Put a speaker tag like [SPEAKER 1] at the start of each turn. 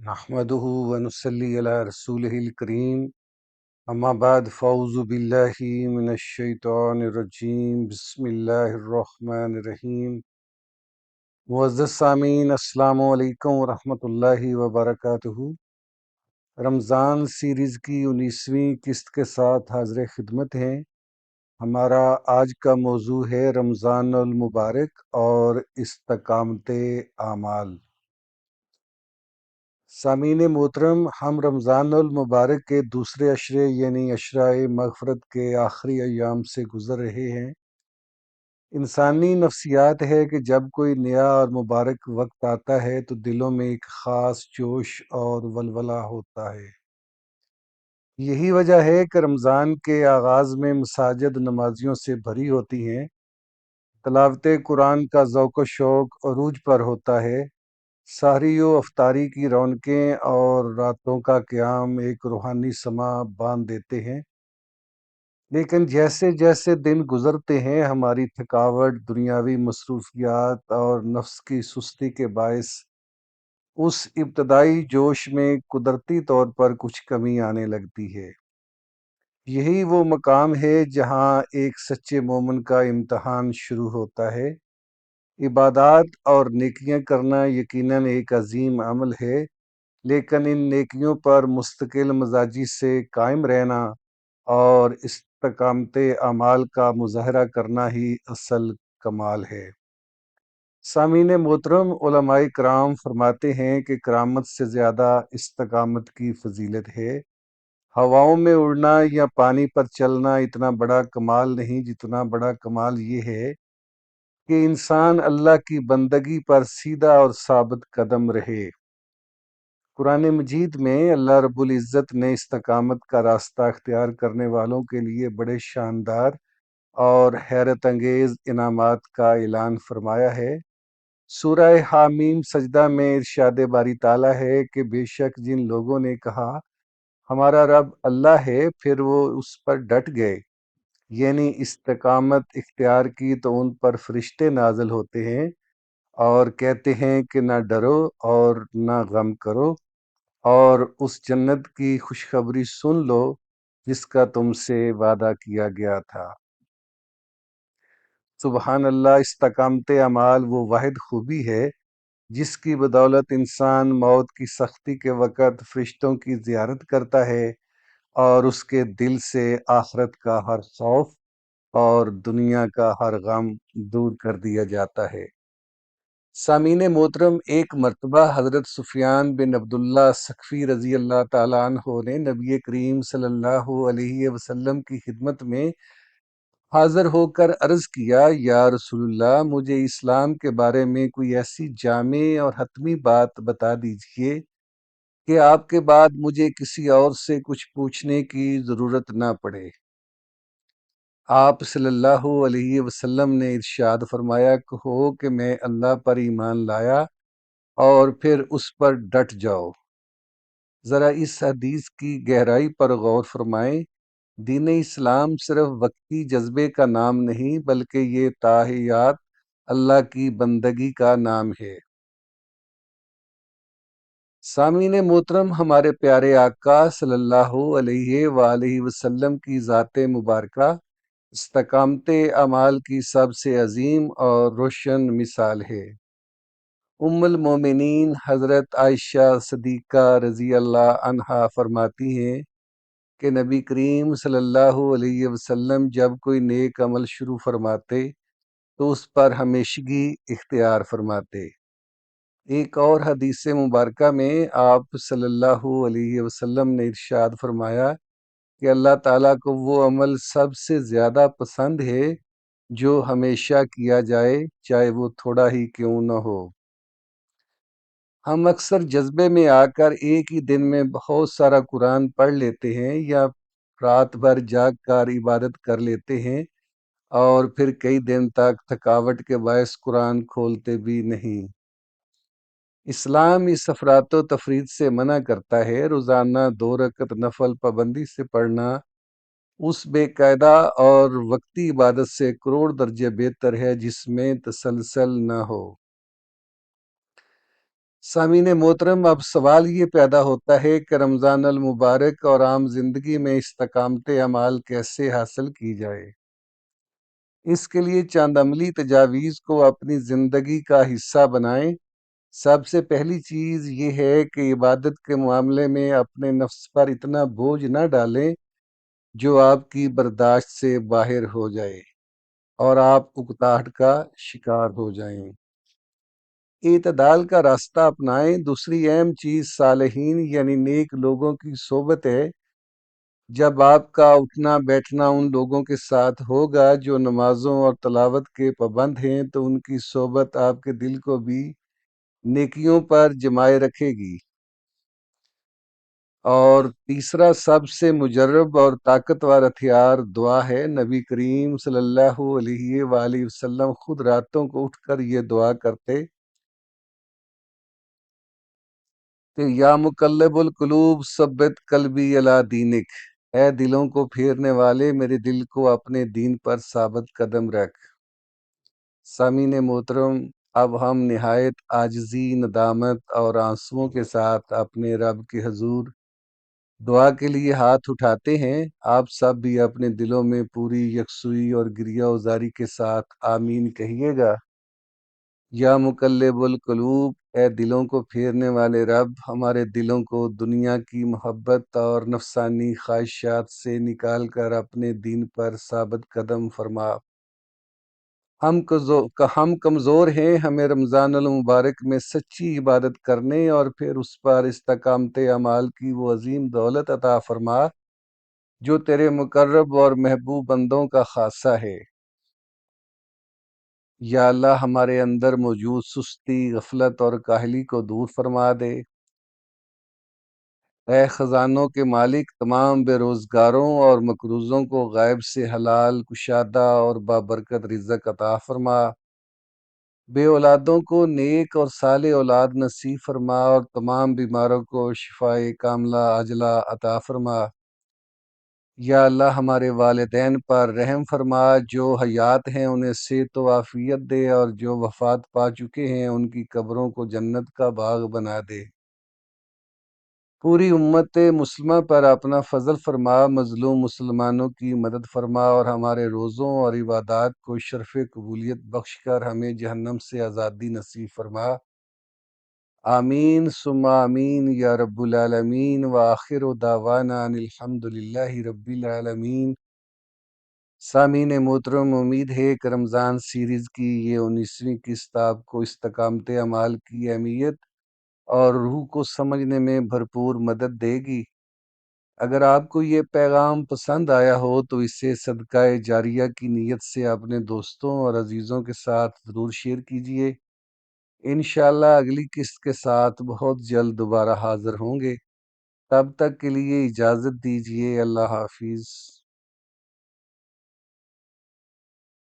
[SPEAKER 1] نحمده ونصلي على رسوله الكريم اما بعد فاعوذ بالله من الشیطان الرجیم بسم اللہ الرحمن الرحیم۔ معزز سامعین، السلام علیکم ورحمۃ اللہ وبرکاتہ۔ رمضان سیریز کی 19ویں قسط کے ساتھ حاضر خدمت ہیں۔ ہمارا آج کا موضوع ہے رمضان المبارک اور استقامت اعمال۔ سامعین محترم، ہم رمضان المبارک کے دوسرے عشرے یعنی عشرۂ مغفرت کے آخری ایام سے گزر رہے ہیں۔ انسانی نفسیات ہے کہ جب کوئی نیا اور مبارک وقت آتا ہے تو دلوں میں ایک خاص جوش اور ولولہ ہوتا ہے۔ یہی وجہ ہے کہ رمضان کے آغاز میں مساجد نمازیوں سے بھری ہوتی ہیں، تلاوت قرآن کا ذوق و شوق عروج پر ہوتا ہے، سحری و افطاری کی رونقیں اور راتوں کا قیام ایک روحانی سما باندھ دیتے ہیں۔ لیکن جیسے جیسے دن گزرتے ہیں ہماری تھکاوٹ، دنیاوی مصروفیات اور نفس کی سستی کے باعث اس ابتدائی جوش میں قدرتی طور پر کچھ کمی آنے لگتی ہے۔ یہی وہ مقام ہے جہاں ایک سچے مومن کا امتحان شروع ہوتا ہے۔ عبادات اور نیکیاں کرنا یقیناً ایک عظیم عمل ہے، لیکن ان نیکیوں پر مستقل مزاجی سے قائم رہنا اور استقامت اعمال کا مظاہرہ کرنا ہی اصل کمال ہے۔ سامعین محترم، علماء کرام فرماتے ہیں کہ کرامت سے زیادہ استقامت کی فضیلت ہے۔ ہواؤں میں اڑنا یا پانی پر چلنا اتنا بڑا کمال نہیں جتنا بڑا کمال یہ ہے کہ انسان اللہ کی بندگی پر سیدھا اور ثابت قدم رہے۔ قرآن مجید میں اللہ رب العزت نے استقامت کا راستہ اختیار کرنے والوں کے لیے بڑے شاندار اور حیرت انگیز انعامات کا اعلان فرمایا ہے۔ سورہ حامیم سجدہ میں ارشاد باری تعالیٰ ہے کہ بے شک جن لوگوں نے کہا ہمارا رب اللہ ہے پھر وہ اس پر ڈٹ گئے، یعنی استقامت اختیار کی، تو ان پر فرشتے نازل ہوتے ہیں اور کہتے ہیں کہ نہ ڈرو اور نہ غم کرو، اور اس جنت کی خوشخبری سن لو جس کا تم سے وعدہ کیا گیا تھا۔ سبحان اللہ، استقامت اعمال وہ واحد خوبی ہے جس کی بدولت انسان موت کی سختی کے وقت فرشتوں کی زیارت کرتا ہے اور اس کے دل سے آخرت کا ہر خوف اور دنیا کا ہر غم دور کر دیا جاتا ہے۔ سامعین محترم، ایک مرتبہ حضرت سفیان بن عبداللہ ثقفی رضی اللہ تعالیٰ عنہ نے نبی کریم صلی اللہ علیہ وسلم کی خدمت میں حاضر ہو کر عرض کیا، یا رسول اللہ، مجھے اسلام کے بارے میں کوئی ایسی جامع اور حتمی بات بتا دیجیے کہ آپ کے بعد مجھے کسی اور سے کچھ پوچھنے کی ضرورت نہ پڑے۔ آپ صلی اللہ علیہ وسلم نے ارشاد فرمایا، کہو کہ میں اللہ پر ایمان لایا اور پھر اس پر ڈٹ جاؤ۔ ذرا اس حدیث کی گہرائی پر غور فرمائیں۔ دین اسلام صرف وقتی جذبے کا نام نہیں بلکہ یہ تاحیات اللہ کی بندگی کا نام ہے۔ سامعین محترم، ہمارے پیارے آقا صلی اللہ علیہ وآلہ وسلم کی ذات مبارکہ استقامت اعمال کی سب سے عظیم اور روشن مثال ہے۔ ام المومنین حضرت عائشہ صدیقہ رضی اللہ عنہا فرماتی ہیں کہ نبی کریم صلی اللہ علیہ وسلم جب کوئی نیک عمل شروع فرماتے تو اس پر ہمیشگی اختیار فرماتے۔ ایک اور حدیث مبارکہ میں آپ صلی اللہ علیہ وسلم نے ارشاد فرمایا کہ اللہ تعالیٰ کو وہ عمل سب سے زیادہ پسند ہے جو ہمیشہ کیا جائے، چاہے وہ تھوڑا ہی کیوں نہ ہو۔ ہم اکثر جذبے میں آ کر ایک ہی دن میں بہت سارا قرآن پڑھ لیتے ہیں یا رات بھر جاگ کر عبادت کر لیتے ہیں اور پھر کئی دن تک تھکاوٹ کے باعث قرآن کھولتے بھی نہیں۔ اسلام اس افراط و تفریط سے منع کرتا ہے۔ روزانہ 2 رکعت نفل پابندی سے پڑھنا اس بے قاعدہ اور وقتی عبادت سے کروڑ درجے بہتر ہے جس میں تسلسل نہ ہو۔ سامعین محترم، اب سوال یہ پیدا ہوتا ہے کہ رمضان المبارک اور عام زندگی میں استقامت عمال کیسے حاصل کی جائے۔ اس کے لیے چند عملی تجاویز کو اپنی زندگی کا حصہ بنائیں۔ سب سے پہلی چیز یہ ہے کہ عبادت کے معاملے میں اپنے نفس پر اتنا بوجھ نہ ڈالیں جو آپ کی برداشت سے باہر ہو جائے اور آپ اکتاہٹ کا شکار ہو جائیں۔ اعتدال کا راستہ اپنائیں۔ دوسری اہم چیز صالحین یعنی نیک لوگوں کی صحبت ہے۔ جب آپ کا اٹھنا بیٹھنا ان لوگوں کے ساتھ ہوگا جو نمازوں اور تلاوت کے پابند ہیں تو ان کی صحبت آپ کے دل کو بھی نیکیوں پر جمائے رکھے گی۔ اور تیسرا سب سے مجرب اور طاقتور ہتھیار دعا ہے۔ نبی کریم صلی اللہ علیہ وآلہ وسلم خود راتوں کو اٹھ کر یہ دعا کرتے کہ یا مقلب القلوب ثبت قلبی علی دینک، اے دلوں کو پھیرنے والے میرے دل کو اپنے دین پر ثابت قدم رکھ۔ سامعین محترم، اب ہم نہایت عاجزی، ندامت اور آنسوؤں کے ساتھ اپنے رب کے حضور دعا کے لیے ہاتھ اٹھاتے ہیں۔ آپ سب بھی اپنے دلوں میں پوری یکسوئی اور گریہ وزاری کے ساتھ آمین کہیے گا۔ یا مقلب القلوب، اے دلوں کو پھیرنے والے رب، ہمارے دلوں کو دنیا کی محبت اور نفسانی خواہشات سے نکال کر اپنے دین پر ثابت قدم فرما۔ ہم کمزور ہیں، ہمیں رمضان المبارک میں سچی عبادت کرنے اور پھر اس پر استقامت اعمال کی وہ عظیم دولت عطا فرما جو تیرے مقرب اور محبوب بندوں کا خاصہ ہے۔ یا اللہ، ہمارے اندر موجود سستی، غفلت اور کاہلی کو دور فرما دے۔ اے خزانوں کے مالک، تمام بے روزگاروں اور مقروضوں کو غیب سے حلال، کشادہ اور بابرکت رزق عطا فرما۔ بے اولادوں کو نیک اور صالح اولاد نصیب فرما اور تمام بیماروں کو شفائے کاملہ عاجلہ عطا فرما۔ یا اللہ، ہمارے والدین پر رحم فرما، جو حیات ہیں انہیں صحت و عافیت دے اور جو وفات پا چکے ہیں ان کی قبروں کو جنت کا باغ بنا دے۔ پوری امت مسلمہ پر اپنا فضل فرما، مظلوم مسلمانوں کی مدد فرما اور ہمارے روزوں اور عبادات کو شرف قبولیت بخش کر ہمیں جہنم سے آزادی نصیب فرما۔ آمین ثم آمین یا رب العالمین، وآخر دعوانا ان الحمد للہ رب العالمین۔ سامعین محترم، امید ہے کہ رمضان سیریز کی یہ 19ویں قسط آپ کو استقامت عمال کی اہمیت اور روح کو سمجھنے میں بھرپور مدد دے گی۔ اگر آپ کو یہ پیغام پسند آیا ہو تو اسے صدقہ جاریہ کی نیت سے اپنے دوستوں اور عزیزوں کے ساتھ ضرور شیئر کیجیے۔ انشاءاللہ اگلی قسط کے ساتھ بہت جلد دوبارہ حاضر ہوں گے۔ تب تک کے لیے اجازت دیجیے۔ اللہ حافظ۔